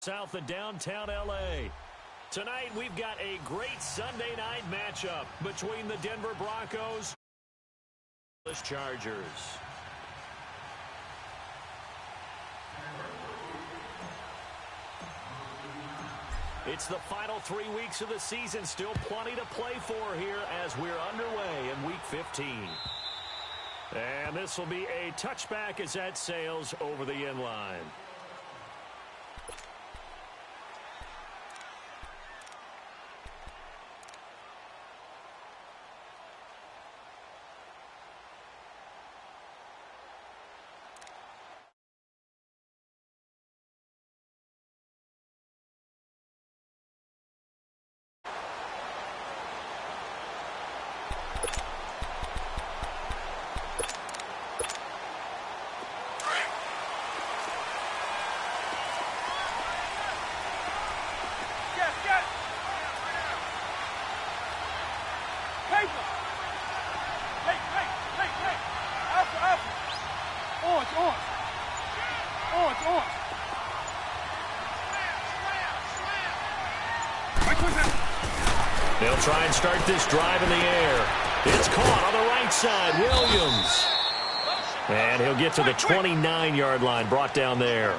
South of downtown L.A. Tonight, we've got a great Sunday night matchup between the Denver Broncos and the Chargers. It's the final 3 weeks of the season. Still plenty to play for here as we're underway in Week 15. And this will be a touchback as that sails over the end line. They'll try and start this drive in the air. It's caught on the right side. Williams. And he'll get to the 29-yard line, brought down there.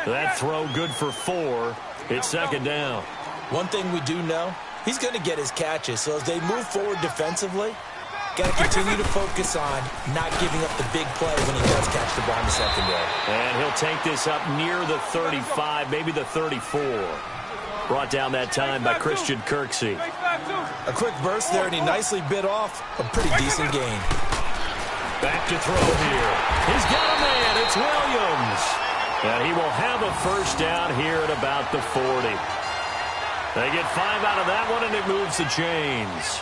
That throw good for 4. It's second down. One thing we do know, he's going to get his catches. So as they move forward defensively, got to continue to focus on not giving up the big play when he does catch the ball in the secondary. And he'll take this up near the 35, maybe the 34. Brought down that time by Christian Kirksey. A quick burst there, and he nicely bit off a pretty decent gain. Back to throw here. He's got a man. It's Williams. And he will have a first down here at about the 40. They get 5 out of that one, and it moves the chains.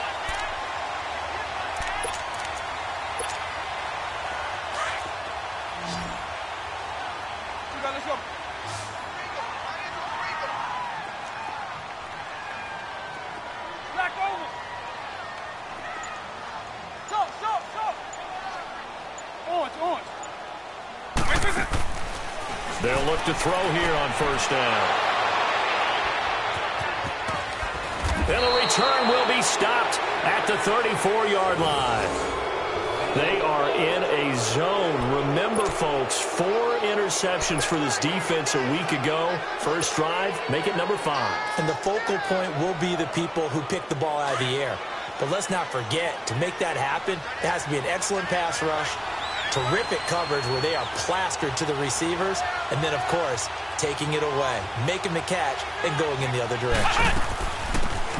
They'll look to throw here on first down. And the return will be stopped at the 34-yard line. They are in a zone. Remember, folks, 4 interceptions for this defense a week ago. First drive, make it number 5. And the focal point will be the people who pick the ball out of the air. But let's not forget, to make that happen, it has to be an excellent pass rush, terrific coverage where they are plastered to the receivers, and then, of course, taking it away, making the catch, and going in the other direction.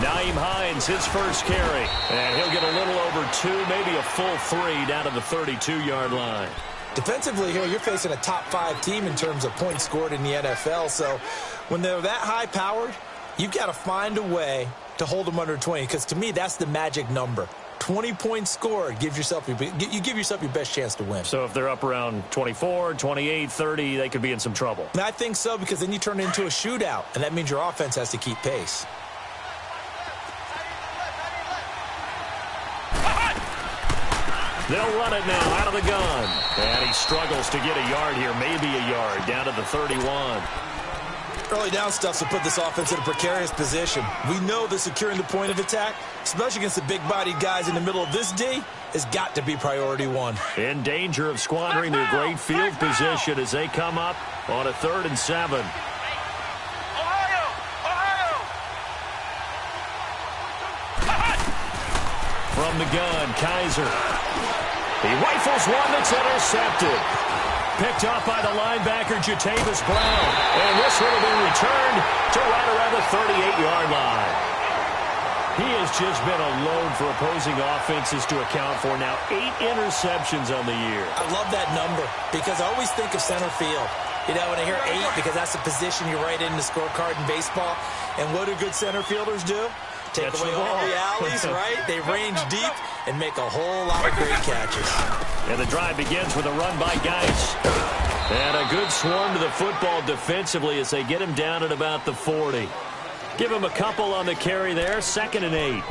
Nyheim Hines, his first carry, and he'll get a little over 2, maybe a full 3 down to the 32-yard line. Defensively here, you're facing a top 5 team in terms of points scored in the NFL, so when they're that high-powered, you've got to find a way to hold them under 20, because to me, that's the magic number. 20 points scored, you give yourself your best chance to win. So if they're up around 24, 28, 30, they could be in some trouble. And I think so, because then you turn it into a shootout, and that means your offense has to keep pace. They'll run it now out of the gun. And he struggles to get a yard here, maybe a yard, down to the 31. Early down stuff to put this offense in a precarious position. We know that securing the point of attack, especially against the big-bodied guys in the middle of this D, has got to be priority 1. In danger of squandering their great field position as they come up on a 3rd and 7. From the gun, Kaiser. He rifles one that's intercepted. Picked off by the linebacker, Jatavis Brown. And this one will be returned to right around the 38-yard line. He has just been a load for opposing offenses to account for. Now 8 interceptions on the year. I love that number because I always think of center field. You know, when I hear 8, because that's the position you write in the scorecard in baseball. And what do good center fielders do? Take away all the alleys, right? They range deep and make a whole lot of great catches. And the drive begins with a run by Geis. And a good swarm to the football defensively as they get him down at about the 40. Give him a couple on the carry there, 2nd and 8.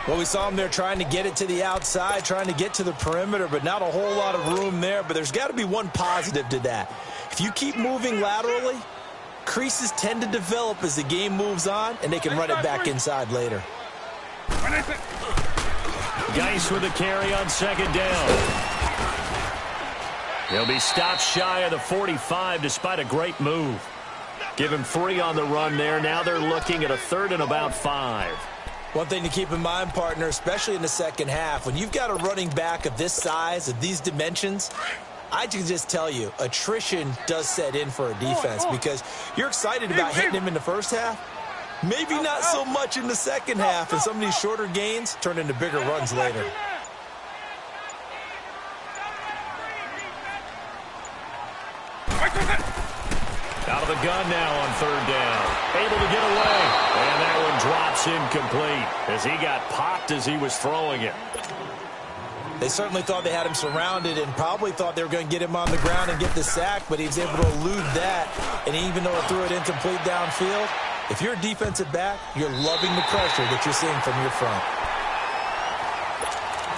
Well, we saw him there trying to get it to the outside, trying to get to the perimeter, but not a whole lot of room there. But there's got to be one positive to that. If you keep moving laterally, creases tend to develop as the game moves on, and they can run it back inside later. Geis with a carry on second down. He'll be stopped shy of the 45 despite a great move. Give him 3 on the run there. Now they're looking at a 3rd and about 5. One thing to keep in mind, partner, especially in the second half, when you've got a running back of this size, of these dimensions, I can just tell you, attrition does set in for a defense because you're excited about hitting him in the first half. Maybe not so much in the second half, and some of these shorter gains turn into bigger runs later. Out of the gun now on 3rd down. Able to get away. And that one drops incomplete as he got popped as he was throwing it. They certainly thought they had him surrounded and probably thought they were going to get him on the ground and get the sack, but he was able to elude that. And even though it threw it incomplete downfield, if you're a defensive back, you're loving the pressure that you're seeing from your front.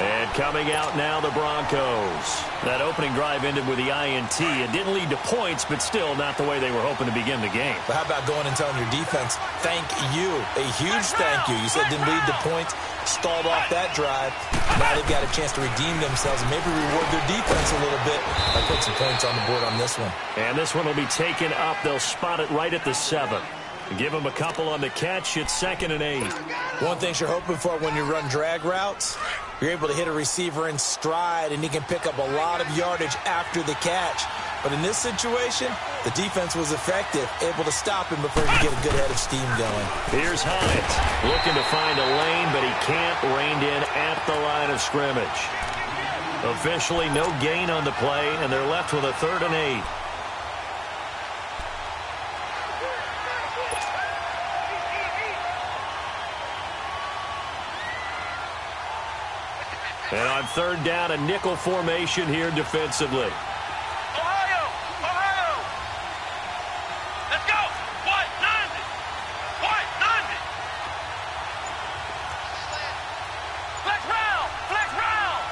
And coming out now, the Broncos. That opening drive ended with the INT. It didn't lead to points, but still not the way they were hoping to begin the game. But how about going and telling your defense, thank you, a huge thank you. You said didn't lead to points, stalled off that drive. Now they've got a chance to redeem themselves and maybe reward their defense a little bit by putting some points on the board on this one. And this one will be taken up. They'll spot it right at the 7. Give them a couple on the catch. It's 2nd and 8. One thing you're hoping for when you run drag routes, you're able to hit a receiver in stride, and he can pick up a lot of yardage after the catch. But in this situation, the defense was effective, able to stop him before he could get a good head of steam going. Here's Hyatt looking to find a lane, but he can't. Reined in at the line of scrimmage. Officially no gain on the play, and they're left with a 3rd and 8. And on 3rd down, a nickel formation here defensively. Ohio! Ohio! Let's go! White, 90! White, 90! Flex round! Flex round!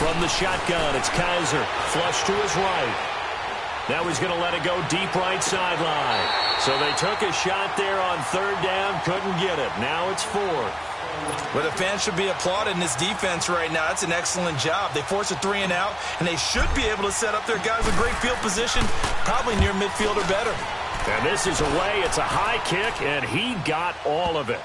From the shotgun, it's Kaiser. Flush to his right. Now he's going to let it go deep right sideline. So they took a shot there on 3rd down, couldn't get it. Now it's 4th. But the fans should be applauding this defense right now. It's an excellent job. They force a 3 and out, and they should be able to set up their guys with great field position, probably near midfield or better. And this is away. It's a high kick, and he got all of it.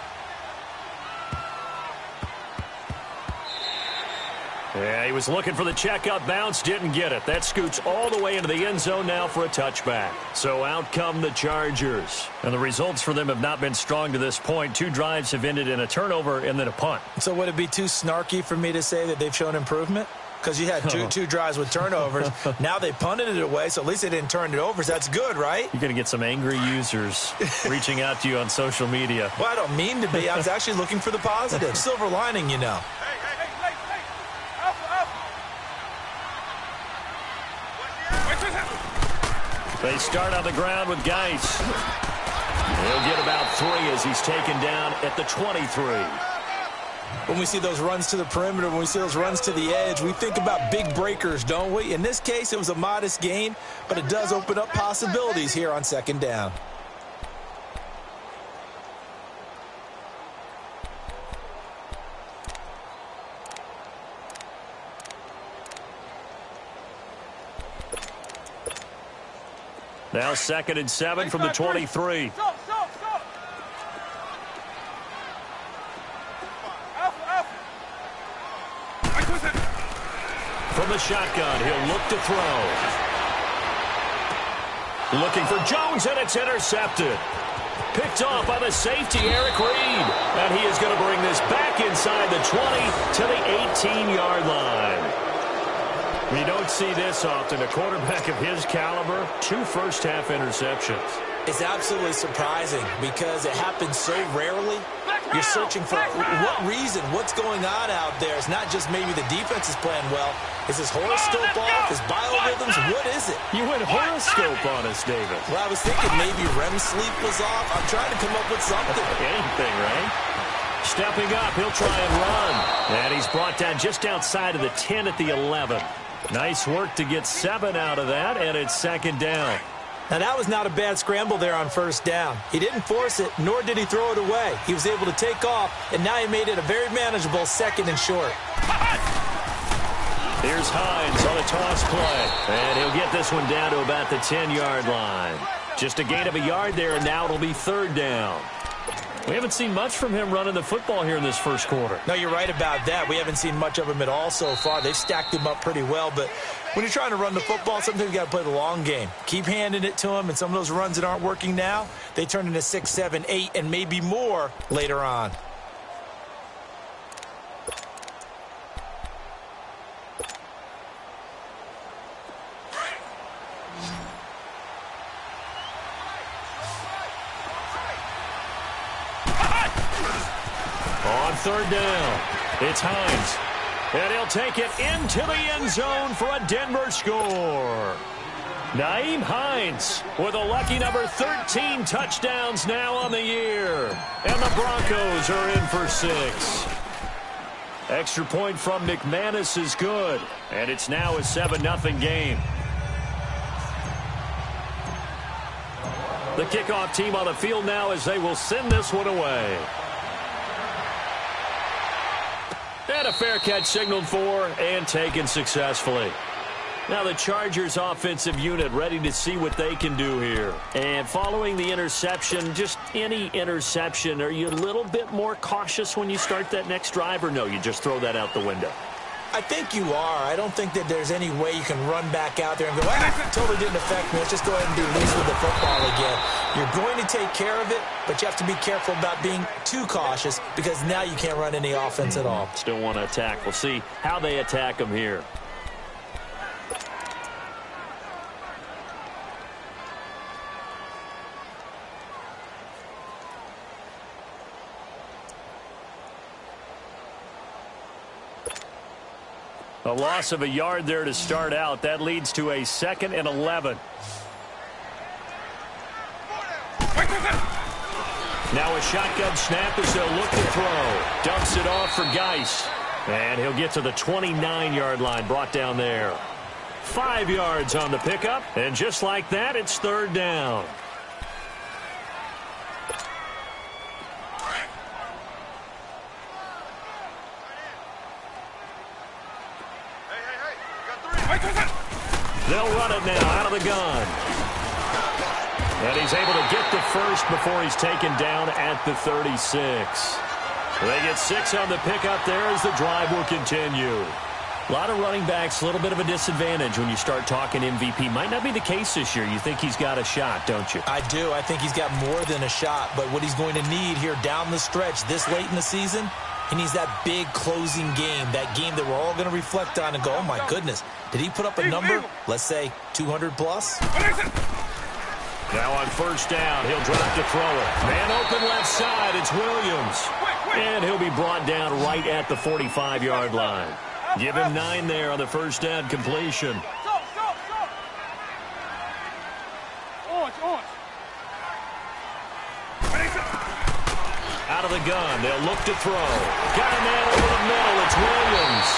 Yeah, he was looking for the checkup bounce, didn't get it. That scoots all the way into the end zone now for a touchback. So out come the Chargers. And the results for them have not been strong to this point. 2 drives have ended in a turnover and then a punt. So would it be too snarky for me to say that they've shown improvement? Because you had two drives with turnovers. Now they punted it away, so at least they didn't turn it over. So that's good, right? You're going to get some angry users reaching out to you on social media. Well, I don't mean to be. I was actually looking for the positive. Silver lining, you know. They start on the ground with Geis. He'll get about 3 as he's taken down at the 23. When we see those runs to the perimeter, when we see those runs to the edge, we think about big breakers, don't we? In this case, it was a modest gain, but it does open up possibilities here on 2nd down. Now 2nd and 7 from the 23. From the shotgun, he'll look to throw. Looking for Jones, and it's intercepted. Picked off by the safety, Eric Reed. And he is going to bring this back inside the 20 to the 18-yard line. You don't see this often. A quarterback of his caliber, 2 first-half interceptions. It's absolutely surprising because it happens so rarely. You're searching for what reason, what's going on out there. It's not just maybe the defense is playing well. Is his horoscope off? His biorhythms? What is it? You went horoscope on us, David. Well, I was thinking maybe REM sleep was off. I'm trying to come up with something. Anything, right? Stepping up, he'll try and run. And he's brought down just outside of the 10 at the 11. Nice work to get 7 out of that, and it's second down. Now, that was not a bad scramble there on first down. He didn't force it, nor did he throw it away. He was able to take off, and now he made it a very manageable second and short. Here's Hines on a toss play, and he'll get this one down to about the 10-yard line. Just a gain of a yard there, and now it'll be third down. We haven't seen much from him running the football here in this first quarter. No, you're right about that. We haven't seen much of him at all so far. They've stacked him up pretty well, but when you're trying to run the football, sometimes you got to play the long game. Keep handing it to him, and some of those runs that aren't working now, they turn into 6, 7, 8, and maybe more later on. On third down, it's Hines. And he'll take it into the end zone for a Denver score. Nyheim Hines with a lucky number 13 touchdowns now on the year. And the Broncos are in for 6. Extra point from McManus is good. And it's now a 7-0 game. The kickoff team on the field now as they will send this one away. And a fair catch signaled for and taken successfully. Now the Chargers offensive unit ready to see what they can do here. And following the interception, just any interception, are you a little bit more cautious when you start that next drive, or no, you just throw that out the window? I think you are. I don't think that there's any way you can run back out there and go, totally didn't affect me. Let's just go ahead and be loose with the football again. You're going to take care of it, but you have to be careful about being too cautious because now you can't run any offense at all. Still want to attack. We'll see how they attack them here. A loss of a yard there to start out. That leads to a 2nd and 11. Now a shotgun snap as they'll look to throw. Dumps it off for Geis. And he'll get to the 29-yard line, brought down there. 5 yards on the pickup. And just like that, it's third down. They'll run it now out of the gun. And he's able to get the first before he's taken down at the 36. They get 6 on the pickup there as the drive will continue. A lot of running backs, a little bit of a disadvantage when you start talking MVP. Might not be the case this year. You think he's got a shot, don't you? I do. I think he's got more than a shot. But what he's going to need here down the stretch this late in the season, he needs that big closing game, that game that we're all going to reflect on and go, oh, my goodness, did he put up a number, let's say, 200 plus? Now on first down, he'll drop to throw it. Man open left side, it's Williams. And he'll be brought down right at the 45-yard line. Give him 9 there on the first down completion. Out of the gun, they'll look to throw. Got a man over the middle, it's Williams.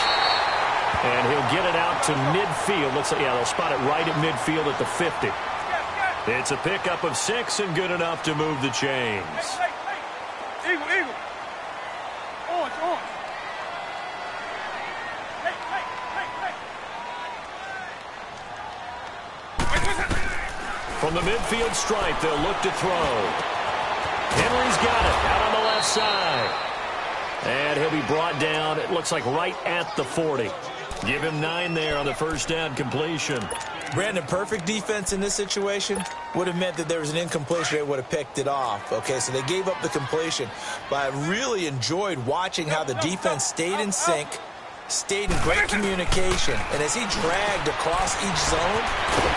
And he'll get it out to midfield. Looks like, yeah, they'll spot it right at midfield at the 50. It's a pickup of 6 and good enough to move the chains. Eagle, eagle. Orange, orange. From the midfield stripe, they'll look to throw. Henry's got it out on the left side. And he'll be brought down, it looks like right at the 40. Give him 9 there on the first down completion. Brandon, perfect defense in this situation would have meant that there was an incompletion. They would have picked it off. Okay, so they gave up the completion. But I really enjoyed watching how the defense stayed in sync, stayed in great communication. And as he dragged across each zone,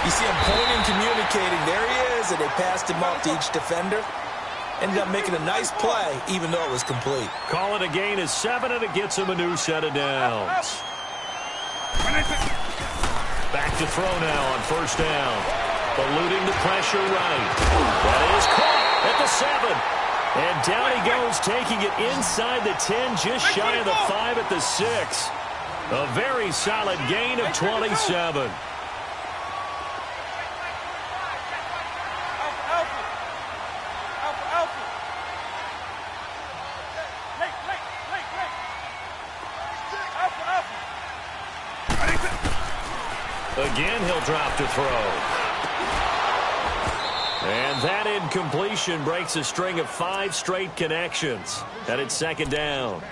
you see him pointing, communicating. There he is, and they passed him off to each defender. Ended up making a nice play, even though it was complete. Call it a gain of 7, and it gets him a new set of downs. Back to throw now on first down. Eluding the pressure right. That is caught at the 7. And down he goes, taking it inside the 10, just shy of the 5 at the 6. A very solid gain of 27. Again, he'll drop to throw. And that incompletion breaks a string of 5 straight connections. And it's second down.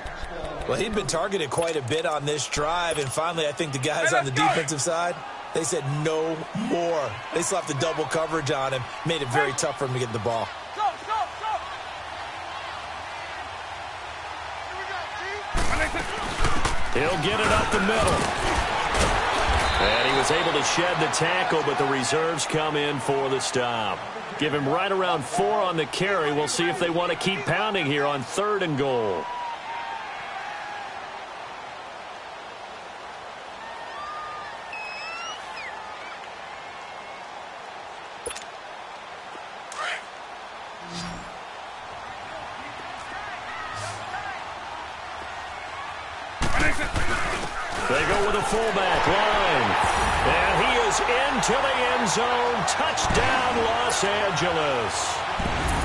Well, he'd been targeted quite a bit on this drive, and finally I think the guys on the defensive side, they said no more. They slapped the double coverage on him, made it very tough for him to get the ball. He'll get it up the middle. And he was able to shed the tackle, but the reserves come in for the stop. Give him right around 4 on the carry. We'll see if they want to keep pounding here on 3rd and goal. They go with a fullback line. And he is into the end zone. Touchdown, Los Angeles.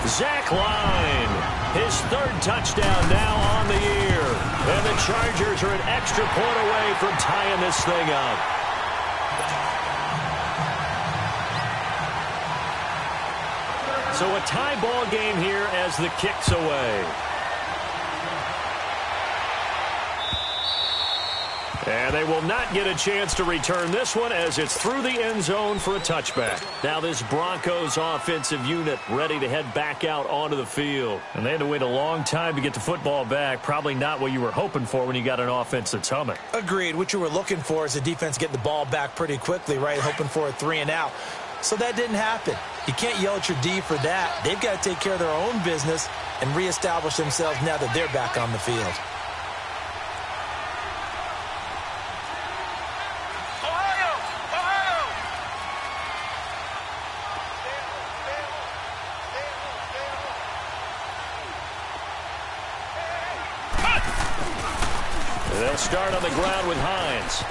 Zach Line, his 3rd touchdown now on the year. And the Chargers are an extra point away from tying this thing up. So a tie ball game here as the kick's away. And they will not get a chance to return this one as it's through the end zone for a touchback. Now this Broncos offensive unit ready to head back out onto the field. And they had to wait a long time to get the football back. Probably not what you were hoping for when you got an offense that's humming. Agreed. What you were looking for is the defense getting the ball back pretty quickly, right? Hoping for a 3 and out. So that didn't happen. You can't yell at your D for that. They've got to take care of their own business and reestablish themselves now that they're back on the field. They'll start on the ground with Hines.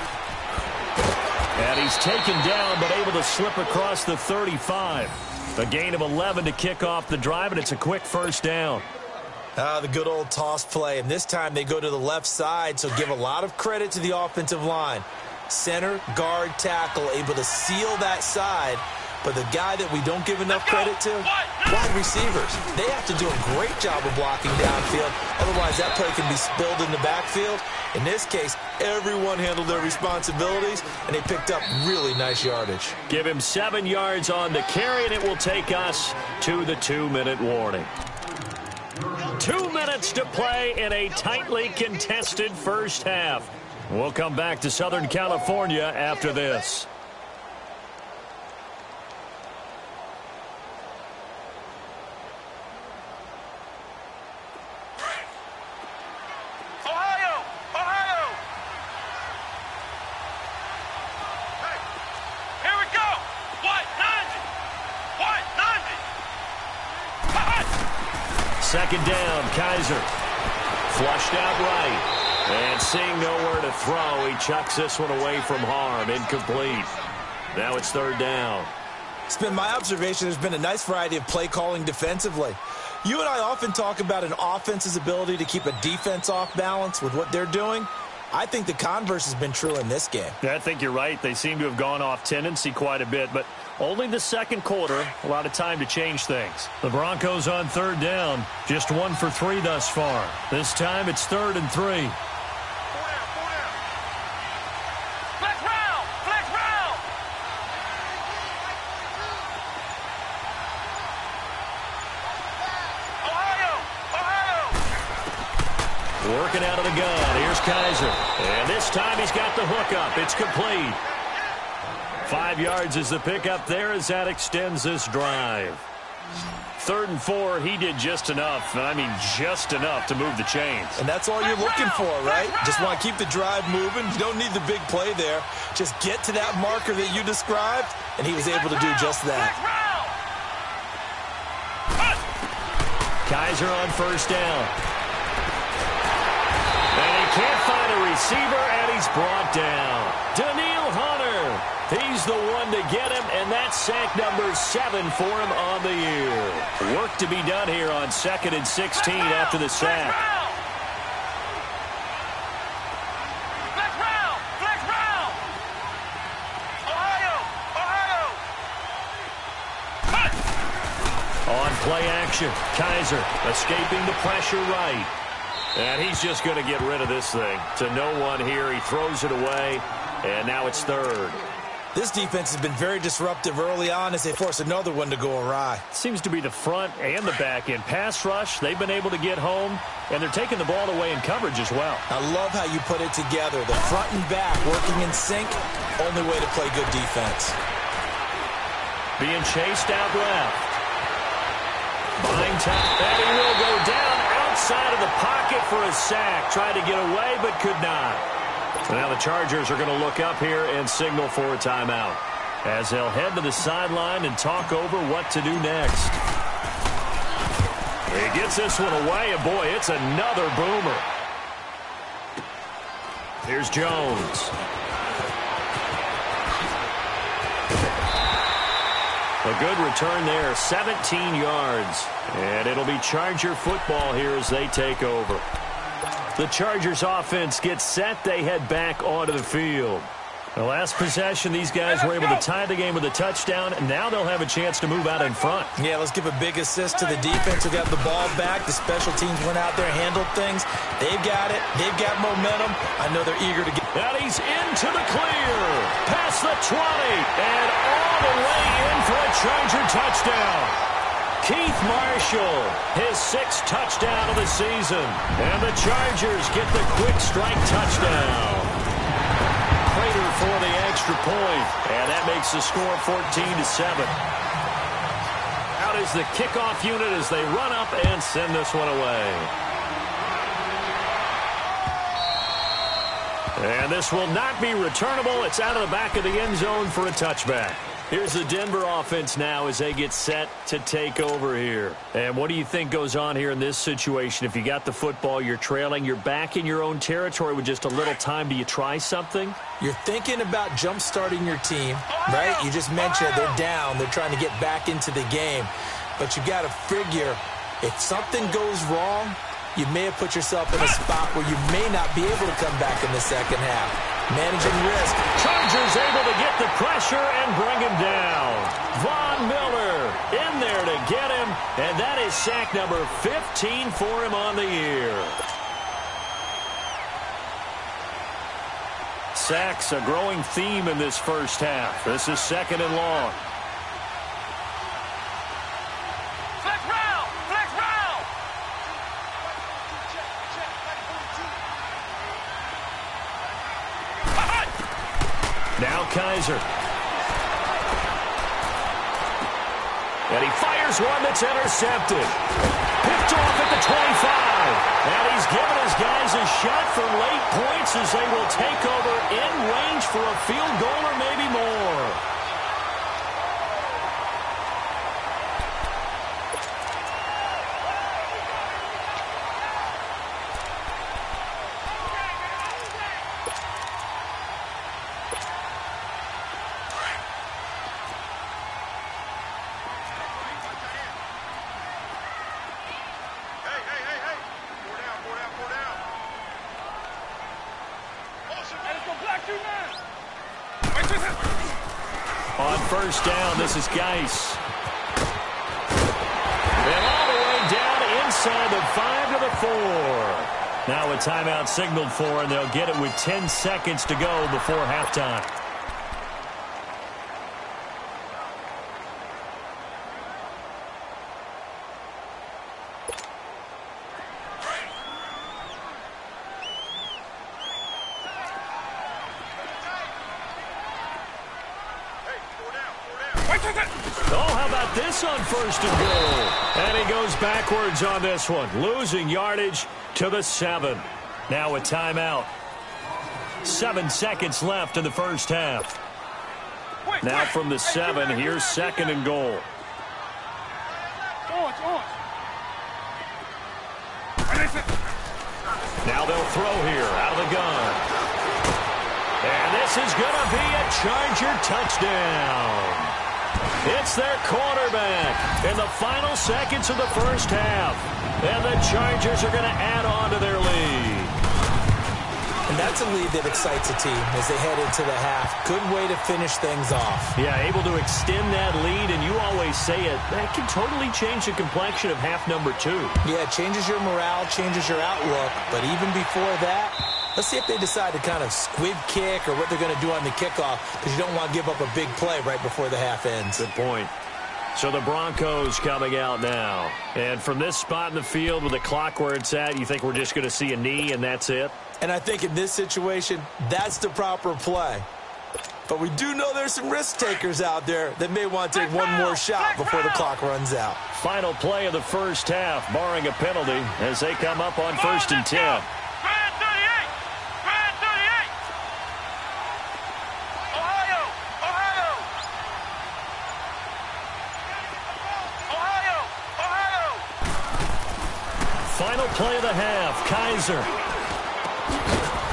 And he's taken down, but able to slip across the 35. A gain of 11 to kick off the drive, and it's a quick first down. The good old toss play, and this time they go to the left side, so give a lot of credit to the offensive line. Center, guard, tackle, able to seal that side. But the guy that we don't give enough credit to, wide receivers. They have to do a great job of blocking downfield. Otherwise, that play can be spilled in the backfield. In this case, everyone handled their responsibilities, and they picked up really nice yardage. Give him 7 yards on the carry, and it will take us to the 2-minute warning. 2 minutes to play in a tightly contested first half. We'll come back to Southern California after this. Second down, Kaiser. Flushed out right. And seeing nowhere to throw, he chucks this one away from harm. Incomplete. Now it's 3rd down. It's been my observation there's been a nice variety of play calling defensively. You and I often talk about an offense's ability to keep a defense off balance with what they're doing. I think the converse has been true in this game. I think you're right. They seem to have gone off tendency quite a bit, but only the second quarter, a lot of time to change things. The Broncos on 3rd down, just 1 for 3 thus far. This time it's 3rd and 3. Working out of the gun. Here's Kaiser. And this time he's got the hook up. It's complete. 5 yards is the pickup there as that extends this drive. 3rd and 4, he did just enough. And I mean just enough to move the chains. And that's all you're looking for, right? Just want to keep the drive moving. You don't need the big play there. Just get to that marker that you described, and he was able to do just that. Kaiser on 1st down. And he can't find a receiver, and he's brought down. Daniil Hunter. He's the one to get him, and that's sack number 7 for him on the year. Work to be done here on 2nd and 16 after the sack. On play action, Kaiser escaping the pressure right. And he's just going to get rid of this thing. To no one here, he throws it away, and now it's 3rd. This defense has been very disruptive early on as they force another one to go awry. Seems to be the front and the back end. Pass rush, they've been able to get home, and they're taking the ball away in coverage as well. I love how you put it together. The front and back working in sync, only way to play good defense. Being chased out left. Behind top, and he will go down outside of the pocket for a sack. Tried to get away, but could not. Now the Chargers are going to look up here and signal for a timeout as they'll head to the sideline and talk over what to do next. He gets this one away, and boy, it's another boomer. Here's Jones. A good return there, 17 yards. And it'll be Charger football here as they take over. The Chargers offense gets set. They head back onto the field. The last possession, these guys were able to tie the game with a touchdown, and now they'll have a chance to move out in front. Yeah, let's give a big assist to the defense who got the ball back. The special teams went out there, handled things. They've got it. They've got momentum. I know they're eager to get. And he's into the clear. Past the 20. And all the way in for a Charger touchdown. Keith Marshall, his 6th touchdown of the season. And the Chargers get the quick strike touchdown. Prater for the extra point. And that makes the score 14-7. Out is the kickoff unit as they run up and send this one away. And this will not be returnable. It's out of the back of the end zone for a touchback. Here's the Denver offense now as they get set to take over here. And what do you think goes on here in this situation? If you got the football, you're trailing, you're back in your own territory with just a little time. Do you try something? You're thinking about jump-starting your team, right? You just mentioned they're down. They're trying to get back into the game. But you got to figure if something goes wrong, you may have put yourself in a spot where you may not be able to come back in the second half. Managing risk. Chargers able to get the pressure and bring him down. Von Miller in there to get him, and that is sack number 15 for him on the year. Sacks, a growing theme in this first half. This is 2nd and long. Now Kaiser. And he fires one that's intercepted. Picked off at the 25. And he's given his guys a shot for late points as they will take over in range for a field goal or maybe more. On first down, this is Geis. And all the way down inside the 5 to the 4. Now a timeout signaled for, and they'll get it with 10 seconds to go before halftime. Oh, how about this on 1st and goal? And he goes backwards on this one, losing yardage to the 7. Now a timeout. 7 seconds left in the first half. Now from the 7, here's 2nd and goal. Now they'll throw here out of the gun. This is going to be a Charger touchdown. It's their quarterback in the final seconds of the first half. And the Chargers are going to add on to their lead. And that's a lead that excites a team as they head into the half. Good way to finish things off. Yeah, able to extend that lead, and you always say it, that can totally change the complexion of half number 2. Yeah, it changes your morale, changes your outlook. But even before that, let's see if they decide to kind of squib kick or what they're going to do on the kickoff, because you don't want to give up a big play right before the half ends. Good point. So the Broncos coming out now. And from this spot in the field with the clock where it's at, you think we're just going to see a knee and that's it? And I think in this situation, that's the proper play. But we do know there's some risk takers out there that may want to take one more shot before the clock runs out. Final play of the first half, barring a penalty, as they come up on 1st and 10. Final play of the half, Kaiser.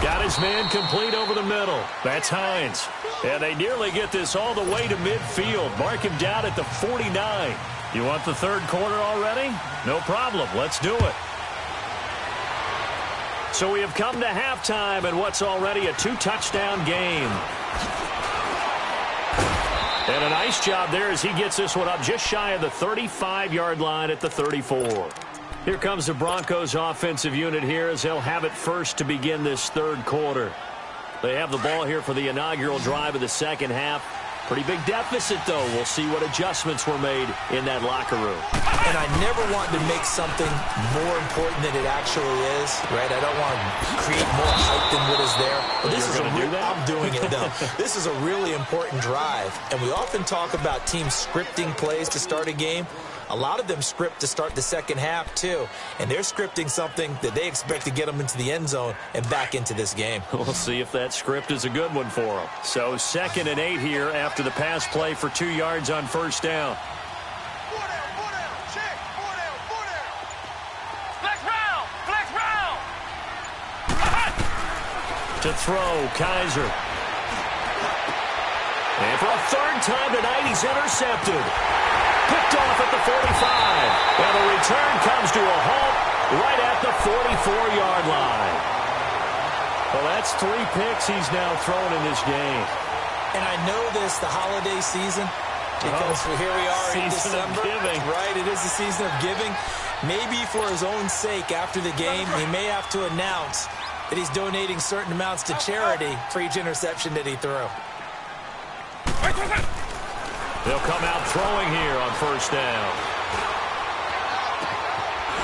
Got his man complete over the middle. That's Hines. And they nearly get this all the way to midfield. Mark him down at the 49. You want the third quarter already? No problem. Let's do it. So we have come to halftime in what's already a 2-touchdown game. And a nice job there as he gets this one up just shy of the 35-yard line at the 34. Here comes the Broncos offensive unit here as they'll have it first to begin this third quarter. They have the ball here for the inaugural drive of the second half. Pretty big deficit, though. We'll see what adjustments were made in that locker room. And I never want to make something more important than it actually is, right? I don't want to create more hype than what is there. But this is I'm doing it, though. This is a really important drive. And we often talk about teams scripting plays to start a game. A lot of them script to start the second half, too. And they're scripting something that they expect to get them into the end zone and back into this game. We'll see if that script is a good one for them. So 2nd and 8 here after the pass play for 2 yards on first down. To throw, Kaiser. And for a third time tonight, he's intercepted. Picked off at the 45. And the return comes to a halt right at the 44-yard line. Well, that's 3 picks he's now thrown in this game. And I know this, the holiday season, because here we are in December. Right, it is the season of giving. Maybe for his own sake after the game, he may have to announce that he's donating certain amounts to charity for each interception that he threw. They'll come out throwing here on first down.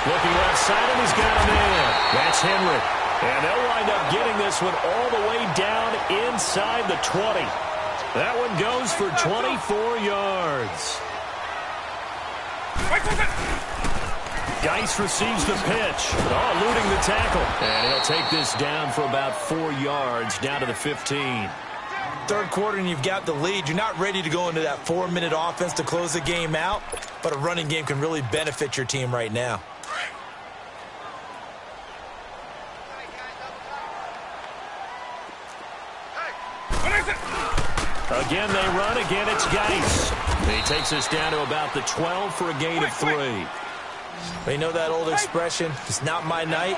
Looking left side, and he's got him in. That's Henry. And they'll wind up getting this one all the way down inside the 20. That one goes for 24 yards. Geis receives the pitch. Oh, eluding the tackle. And he'll take this down for about 4 yards, down to the 15. Third quarter and you've got the lead. You're not ready to go into that 4-minute offense to close the game out, but a running game can really benefit your team right now. Again, they run. Again, it's Geis. He takes us down to about the 12 for a gain of 3. They know that old expression, it's not my night.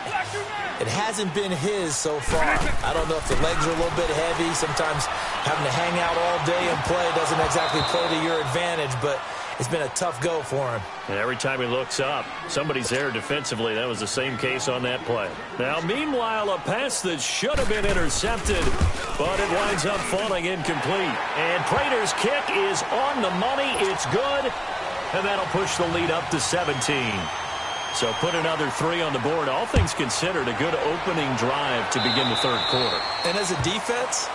It hasn't been his so far. I don't know if the legs are a little bit heavy. Sometimes having to hang out all day and play doesn't exactly play to your advantage, but it's been a tough go for him. And every time he looks up, somebody's there defensively. That was the same case on that play. Now, meanwhile, a pass that should have been intercepted, but it winds up falling incomplete. And Prater's kick is on the money. It's good. And that'll push the lead up to 17. So put another 3 on the board. All things considered, a good opening drive to begin the third quarter. And as a defense,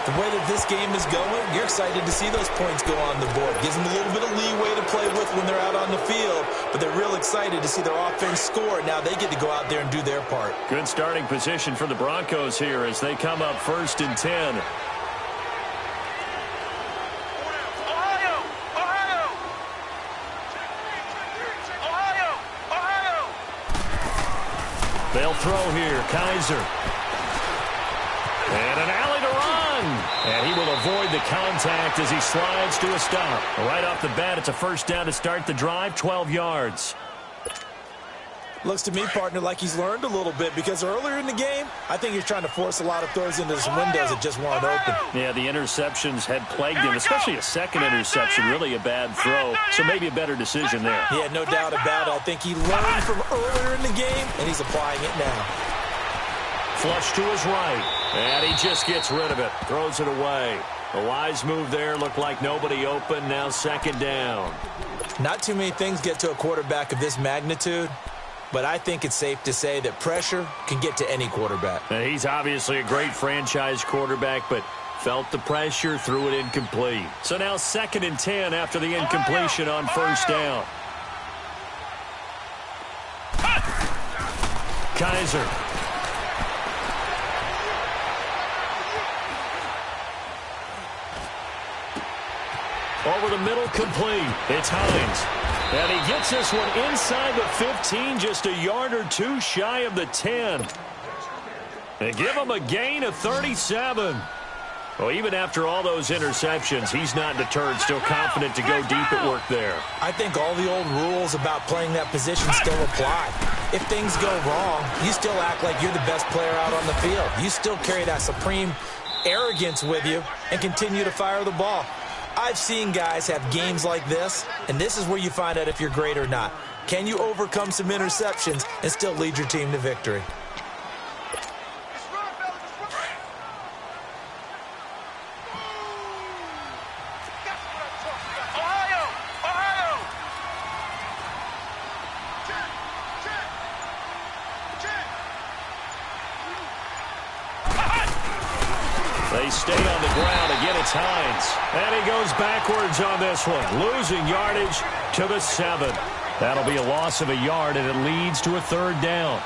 the way that this game is going, you're excited to see those points go on the board. Gives them a little bit of leeway to play with when they're out on the field, but they're real excited to see their offense score. Now they get to go out there and do their part. Good starting position for the Broncos here as they come up 1st and 10. They'll throw here. Kaiser. And an alley to run. And he will avoid the contact as he slides to a stop. Right off the bat, it's a first down to start the drive, 12 yards. Looks to me, partner, like he's learned a little bit because earlier in the game, I think he's trying to force a lot of throws into some windows that just weren't open. Yeah, the interceptions had plagued him, especially a second interception, really a bad throw. So maybe a better decision there. Yeah, no doubt about it. I think he learned from earlier in the game, and he's applying it now. Flush to his right. And he just gets rid of it. Throws it away. A wise move there. Looked like nobody open. Now second down. Not too many things get to a quarterback of this magnitude, but I think it's safe to say that pressure can get to any quarterback. Now, he's obviously a great franchise quarterback, but felt the pressure, threw it incomplete. So now 2nd and 10 after the incompletion on first down. Kaiser. Over the middle, complete. It's Hines. And he gets this one inside the 15, just a yard or two shy of the 10. They give him a gain of 37. Well, even after all those interceptions, he's not deterred, still confident to go deep at work there. I think all the old rules about playing that position still apply. If things go wrong, you still act like you're the best player out on the field. You still carry that supreme arrogance with you and continue to fire the ball. I've seen guys have games like this, and this is where you find out if you're great or not. Can you overcome some interceptions and still lead your team to victory? They stay on the ground. Again, it's Hines. And he goes backwards on this one, losing yardage to the 7. That'll be a loss of a yard, and it leads to a third down.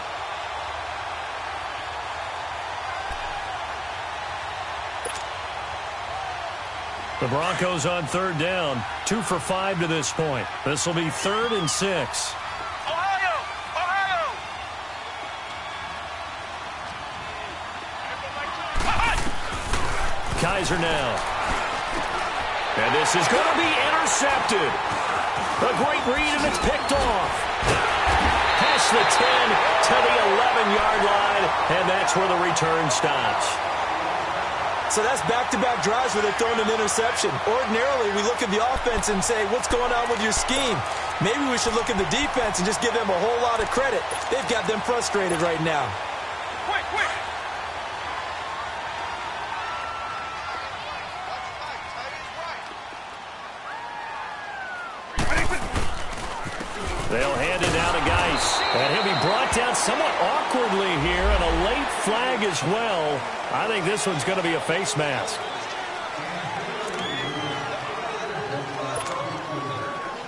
The Broncos on third down, 2 for 5 to this point. This will be 3rd and 6. Kaiser now. And this is going to be intercepted. A great read, and it's picked off. Past the 10 to the 11-yard line, and that's where the return stops. So that's back-to-back drives where they're throwing an interception. Ordinarily, we look at the offense and say, what's going on with your scheme? Maybe we should look at the defense and just give them a whole lot of credit. They've got them frustrated right now. Quick, quick. They'll hand it down to Geis. And he'll be brought down somewhat awkwardly here, and a late flag as well. I think this one's going to be a face mask.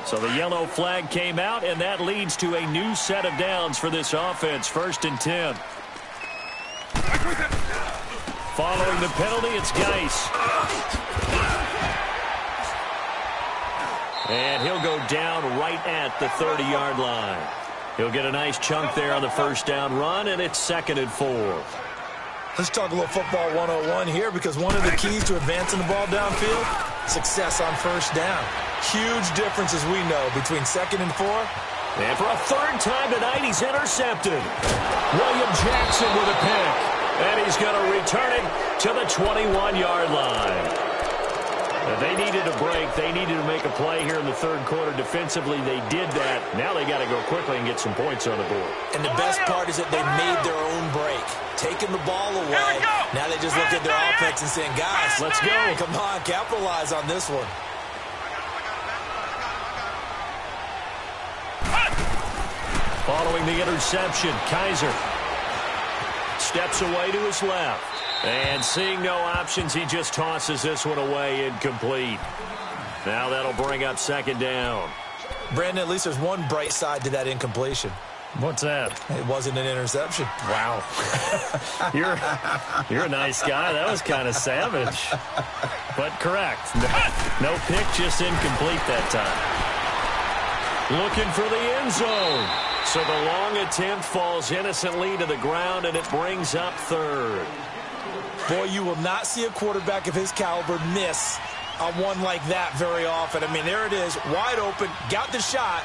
So the yellow flag came out, and that leads to a new set of downs for this offense. 1st and 10. Following the penalty, it's Geis. And he'll go down right at the 30-yard line. He'll get a nice chunk there on the first down run, and it's 2nd and 4. Let's talk a little football 101 here, because one of the keys to advancing the ball downfield, success on first down. Huge difference, as we know, between 2nd and 4. And for a 3rd time tonight, he's intercepted. William Jackson with a pick. And he's going to return it to the 21-yard line. They needed a break. They needed to make a play here in the 3rd quarter. Defensively, they did that. Now they got to go quickly and get some points on the board. And the best part is that they made their own break, taking the ball away. Now they just look at their offense and saying, guys, let's go. Come on, capitalize on this one. Following the interception, Kaiser steps away to his left. And seeing no options, he just tosses this one away, incomplete. Now that'll bring up 2nd down. Brandon, at least there's one bright side to that incompletion. What's that? It wasn't an interception. Wow. You're a nice guy. That was kind of savage. But correct. No pick, just incomplete that time. Looking for the end zone. So the long attempt falls innocently to the ground, and it brings up 3rd. Boy, you will not see a quarterback of his caliber miss on one like that very often. I mean, there it is, wide open, got the shot,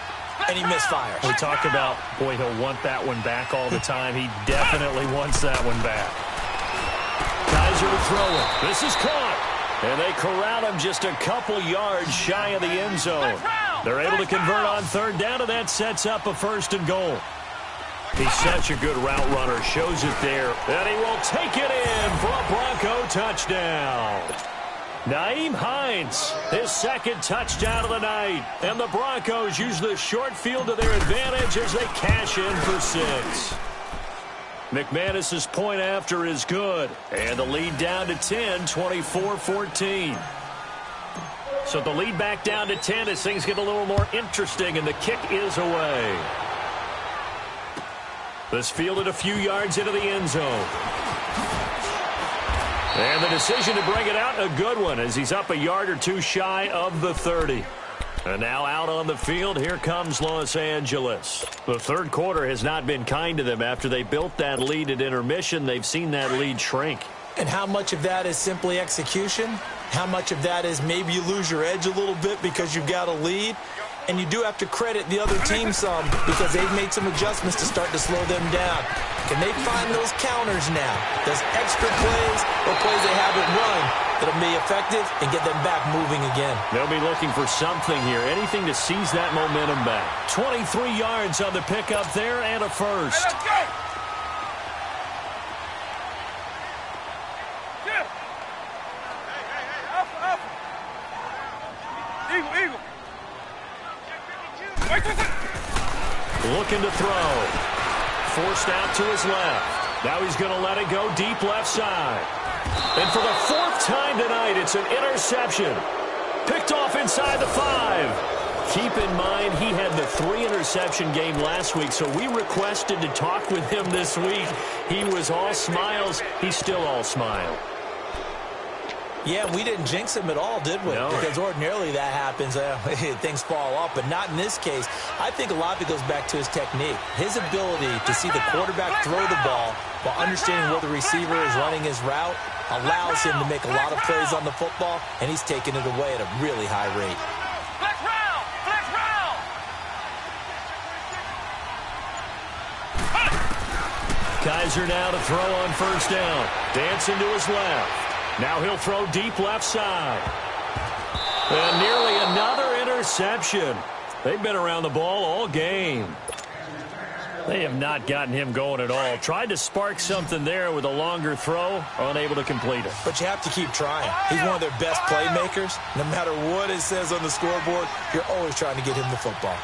and he misfires. We talk about, boy, he'll want that one back all the time. He definitely wants that one back. Kaiser to throw it. This is caught. And they corral him just a couple yards shy of the end zone. They're able to convert on third down, and that sets up a 1st and goal. He's such a good route runner. Shows it there. And he will take it in for a Bronco touchdown. Nyheim Hines, his 2nd touchdown of the night. And the Broncos use the short field to their advantage as they cash in for 6. McManus's point after is good. And the lead down to 10, 24-14. So the lead back down to 10 as things get a little more interesting, and the kick is away. This fielded a few yards into the end zone. And the decision to bring it out, a good one, as he's up a yard or two shy of the 30. And now out on the field, here comes Los Angeles. The third quarter has not been kind to them. After they built that lead at intermission, they've seen that lead shrink. And how much of that is simply execution? How much of that is maybe you lose your edge a little bit because you've got a lead? And you do have to credit the other team some because they've made some adjustments to start to slow them down. Can they find those counters now? Those extra plays or plays they haven't run that'll be effective and get them back moving again? They'll be looking for something here, anything to seize that momentum back. 23 yards on the pickup there and a 1st. Hey, let's go! Yeah. Hey, Alpha, Alpha. Eagle, Eagle. Looking to throw. Forced out to his left. Now he's going to let it go deep left side. And for the 4th time tonight, it's an interception. Picked off inside the 5. Keep in mind, he had the 3-interception game last week, so we requested to talk with him this week. He was all smiles. He's still all smile. Yeah, we didn't jinx him at all, did we? No. Because ordinarily that happens. Things fall off, but not in this case. I think a lot of it goes back to his technique. His ability to see the quarterback throw the ball while understanding where the receiver is running his route allows him to make a lot of plays on the football, and he's taking it away at a really high rate. Flex round! Flex round! Kaiser now to throw on 1st down. Dancing to his left. Now he'll throw deep left side. And nearly another interception. They've been around the ball all game. They have not gotten him going at all. Tried to spark something there with a longer throw, unable to complete it. But you have to keep trying. He's one of their best playmakers. No matter what it says on the scoreboard, you're always trying to get him the football.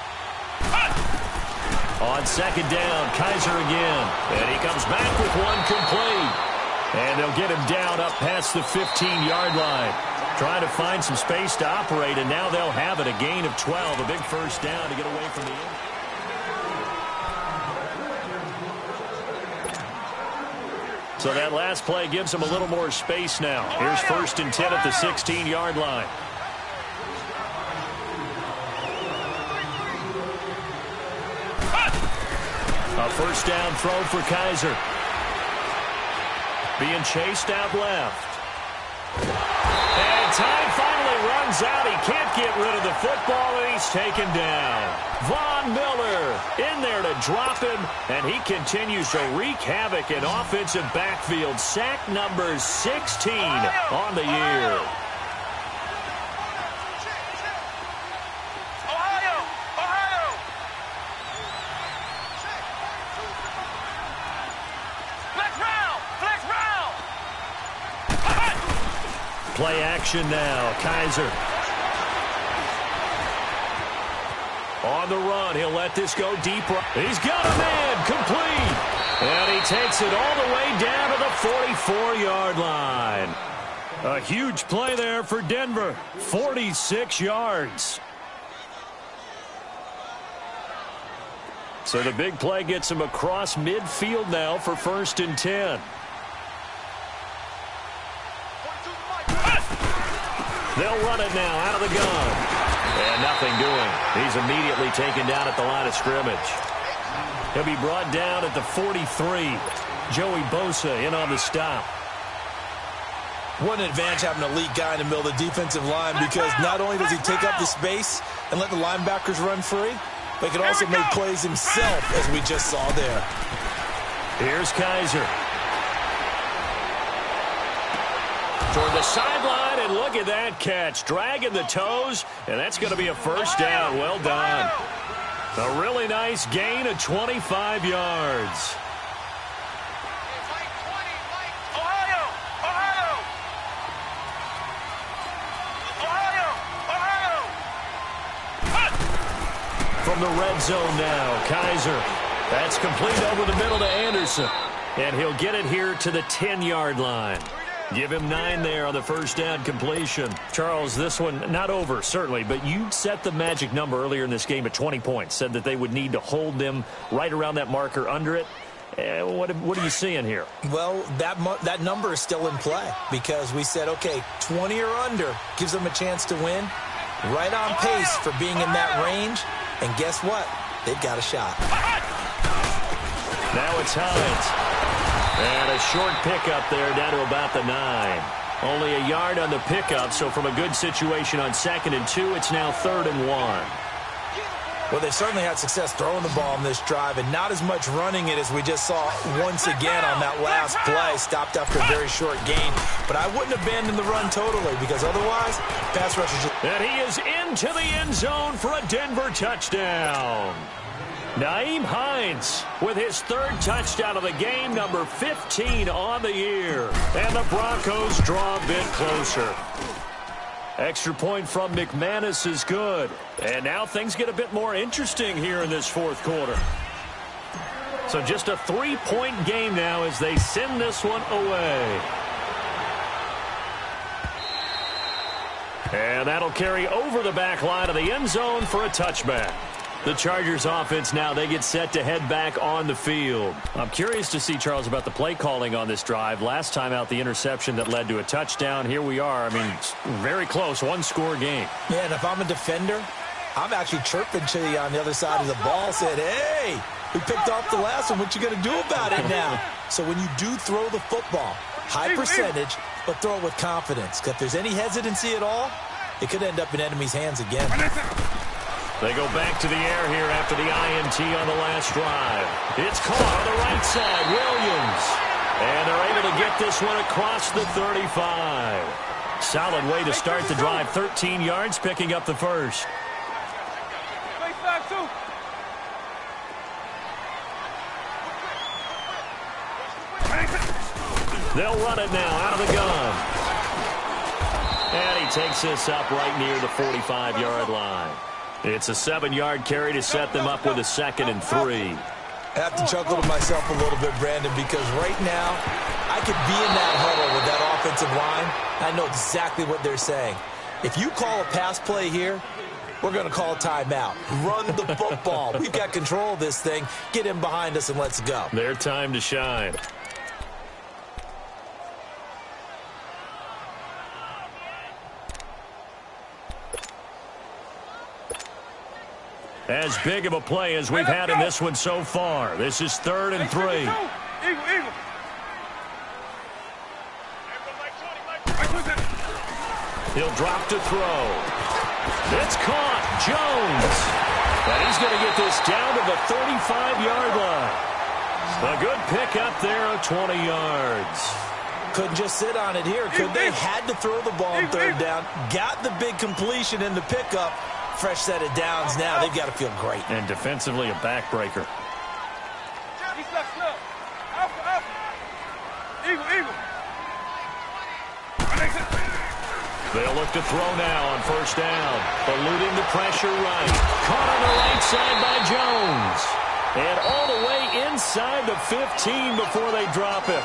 On 2nd down, Kaiser again. And he comes back with one complete. And they'll get him down up past the 15-yard line. Trying to find some space to operate, and now they'll have it. A gain of 12, a big 1st down to get away from the end. So that last play gives them a little more space now. Here's 1st and 10 at the 16-yard line. A 1st down throw for Kaiser. Being chased out left. And time finally runs out. He can't get rid of the football, and he's taken down. Von Miller in there to drop him, and he continues to wreak havoc in offensive backfield. Sack number 16 on the year. Play action now. Kaiser. On the run. He'll let this go deep. He's got a man. Complete. And he takes it all the way down to the 44-yard line. A huge play there for Denver. 46 yards. So the big play gets him across midfield now for 1st and 10. They'll run it now out of the gun. And nothing doing. He's immediately taken down at the line of scrimmage. He'll be brought down at the 43. Joey Bosa in on the stop. What an advantage having an elite guy in the middle of the defensive line, because not only does he take up the space and let the linebackers run free, but he can also make plays himself, as we just saw there. Here's Kaiser. Toward the sideline, and look at that catch. Dragging the toes, and that's going to be a first down. Well done. A really nice gain of 25 yards. From the red zone now, Kaiser. That's complete over the middle to Anderson. And he'll get it here to the 10-yard line. Give him 9 there on the first down completion. Charles, this one not over, certainly, but you set the magic number earlier in this game at 20 points. Said that they would need to hold them right around that marker under it. What are you seeing here? Well, that number is still in play, because we said, okay, 20 or under gives them a chance to win. Right on pace for being in that range. And guess what? They've got a shot. Now it's Hines. And a short pickup there down to about the 9. Only a yard on the pickup, so from a good situation on 2nd and 2, it's now 3rd and 1. Well, they certainly had success throwing the ball on this drive, and not as much running it as we just saw once again on that last play. Stopped after a very short gain. But I wouldn't abandon the run totally, because otherwise, pass rush is just... And he is into the end zone for a Denver touchdown. Nyheim Hines with his 3rd touchdown of the game, number 15 on the year. And the Broncos draw a bit closer. Extra point from McManus is good. And now things get a bit more interesting here in this 4th quarter. So just a 3-point game now as they send this one away. And that'll carry over the back line of the end zone for a touchback. The Chargers offense now, they get set to head back on the field. I'm curious to see, Charles, about the play calling on this drive. Last time out, the interception that led to a touchdown. Here we are. I mean, very close, 1-score game. Yeah, and if I'm a defender, I'm actually chirping to you on the other side of the ball, said, hey, we picked off the last one. What you going to do about it now? So when you do throw the football, high percentage, but throw it with confidence. If there's any hesitancy at all, it could end up in enemy's hands again. They go back to the air here after the INT on the last drive. It's caught on the right side, Williams. And they're able to get this one across the 35. Solid way to start the drive. 13 yards, picking up the first. They'll run it now out of the gun. And he takes this up right near the 45-yard line. It's a 7-yard carry to set them up with a 2nd and 3. I have to chuckle to myself a little bit, Brandon, because right now I could be in that huddle with that offensive line. I know exactly what they're saying. If you call a pass play here, we're going to call a timeout. Run the football. We've got control of this thing. Get in behind us and let's go. Their time to shine. As big of a play as we've had in this one so far. This is 3rd and 3. He'll drop to throw. It's caught. Jones. And he's going to get this down to the 35-yard line. A good pickup there of 20 yards. Couldn't just sit on it here, could they? Had to throw the ball on 3rd down. Got the big completion in the pickup. Fresh set of downs now. They've got to feel great. And defensively, a backbreaker. They'll look to throw now on 1st down. Eluding the pressure right. Caught on the right side by Jones. And all the way inside the 15 before they drop it.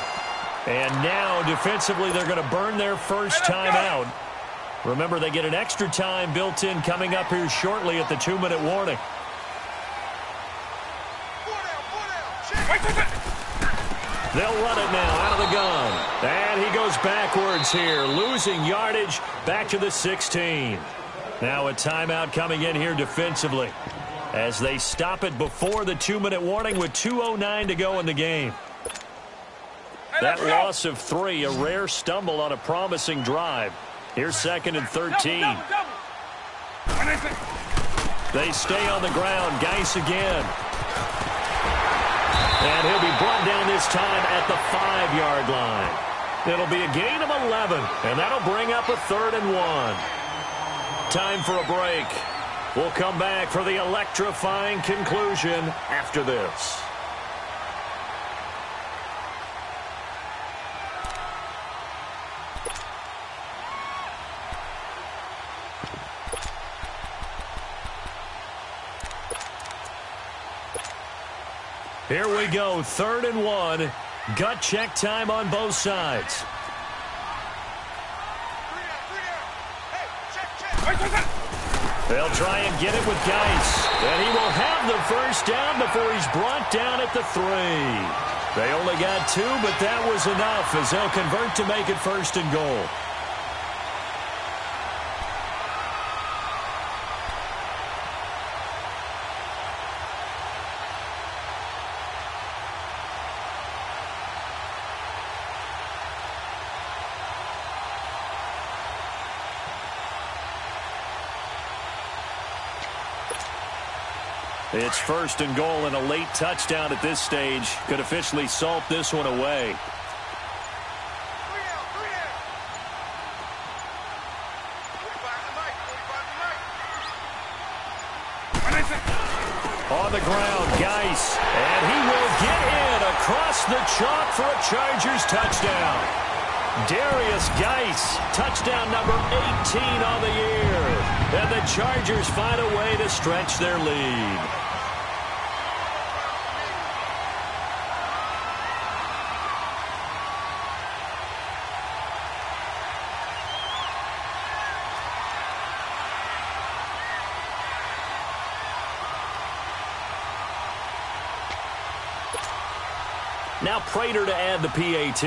And now, defensively, they're going to burn their first time out. Remember, they get an extra time built in coming up here shortly at the 2-minute warning. They'll run it now out of the gun. And he goes backwards here, losing yardage back to the 16. Now a timeout coming in here defensively as they stop it before the 2-minute warning with 2:09 to go in the game. That loss of 3, a rare stumble on a promising drive. Here's 2nd and 13. They stay on the ground. Geis again. And he'll be brought down this time at the 5-yard line. It'll be a gain of 11, and that'll bring up a 3rd and 1. Time for a break. We'll come back for the electrifying conclusion after this. Here we go, 3rd and 1. Gut check time on both sides. They'll try and get it with Geis. And he will have the first down before he's brought down at the 3. They only got 2, but that was enough as they'll convert to make it 1st and goal. It's 1st and goal, and a late touchdown at this stage could officially salt this one away. On the ground, Geis, and he will get in across the chalk for a Chargers touchdown. Darius Geis, touchdown number 18 on the year. And the Chargers find a way to stretch their lead. Now Prater to add the PAT.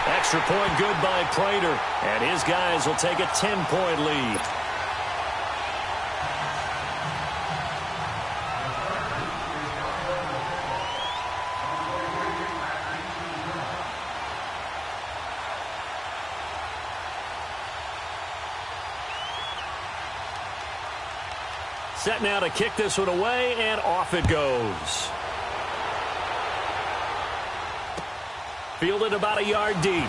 Extra point good by Prater, and his guys will take a 10-point lead. Set now to kick this one away, and off it goes. Fielded about a yard deep.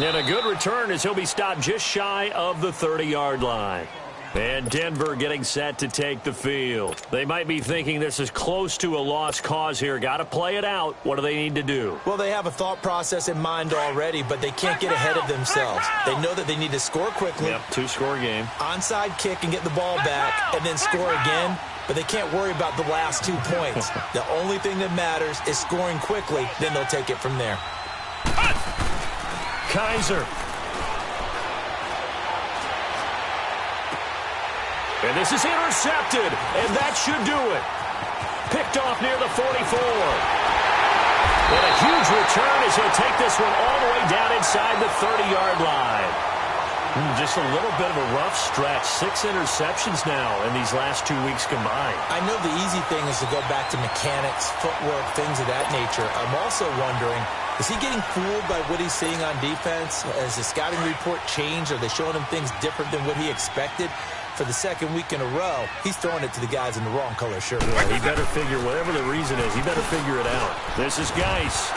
And a good return as he'll be stopped just shy of the 30-yard line. And Denver getting set to take the field. They might be thinking this is close to a lost cause here. Got to play it out. What do they need to do? Well, they have a thought process in mind already, but they can't get ahead of themselves. They know that they need to score quickly. Yep, 2-score game. Onside kick and get the ball back, and then score again. But they can't worry about the last 2 points. The only thing that matters is scoring quickly. Then they'll take it from there. Kaiser. And this is intercepted, and that should do it. Picked off near the 44. And a huge return as he'll take this one all the way down inside the 30-yard line. Just a little bit of a rough stretch. 6 interceptions now in these last 2 weeks combined. I know the easy thing is to go back to mechanics, footwork, things of that nature. I'm also wondering, is he getting fooled by what he's seeing on defense? Has the scouting report changed? Are they showing him things different than what he expected? For the second week in a row, he's throwing it to the guys in the wrong color shirt. Yeah, he better figure, whatever the reason is, he better figure it out. This is Geis.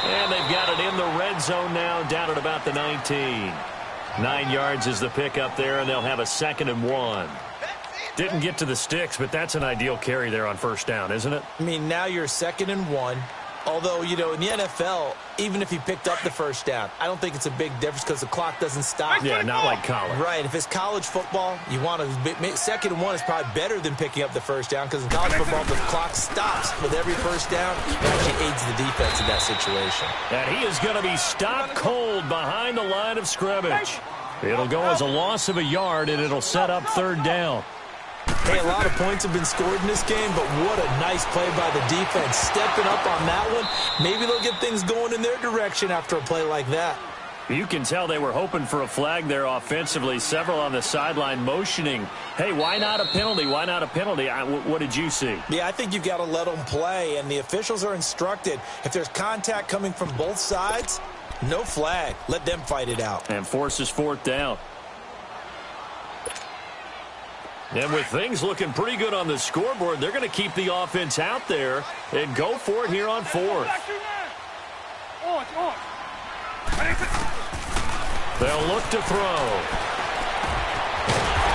And they've got it in the red zone now, down at about the 19. 9 yards is the pickup there, and they'll have a 2nd and 1. Didn't get to the sticks, but that's an ideal carry there on 1st down, isn't it? I mean, now you're 2nd and 1. Although, you know, in the NFL, even if he picked up the 1st down, I don't think it's a big difference because the clock doesn't stop. Yeah, not like college. Right. If it's college football, you want to 2nd and 1 is probably better than picking up the 1st down because in college football, the clock stops with every 1st down. It actually aids the defense in that situation. And he is going to be stopped cold behind the line of scrimmage. It'll go as a loss of a yard, and it'll set up 3rd down. Hey, a lot of points have been scored in this game, but what a nice play by the defense. Stepping up on that one. Maybe they'll get things going in their direction after a play like that. You can tell they were hoping for a flag there offensively. Several on the sideline motioning, hey, why not a penalty? Why not a penalty? What did you see? Yeah, I think you got to let them play, and the officials are instructed. If there's contact coming from both sides, no flag. Let them fight it out. And forces fourth down. And with things looking pretty good on the scoreboard, they're going to keep the offense out there and go for it here on fourth. They'll look to throw.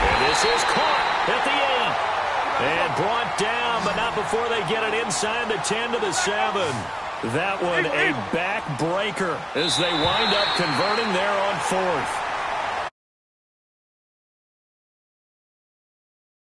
And this is caught at the 8. And brought down, but not before they get it inside the 10 to the 7. That one a backbreaker as they wind up converting there on fourth.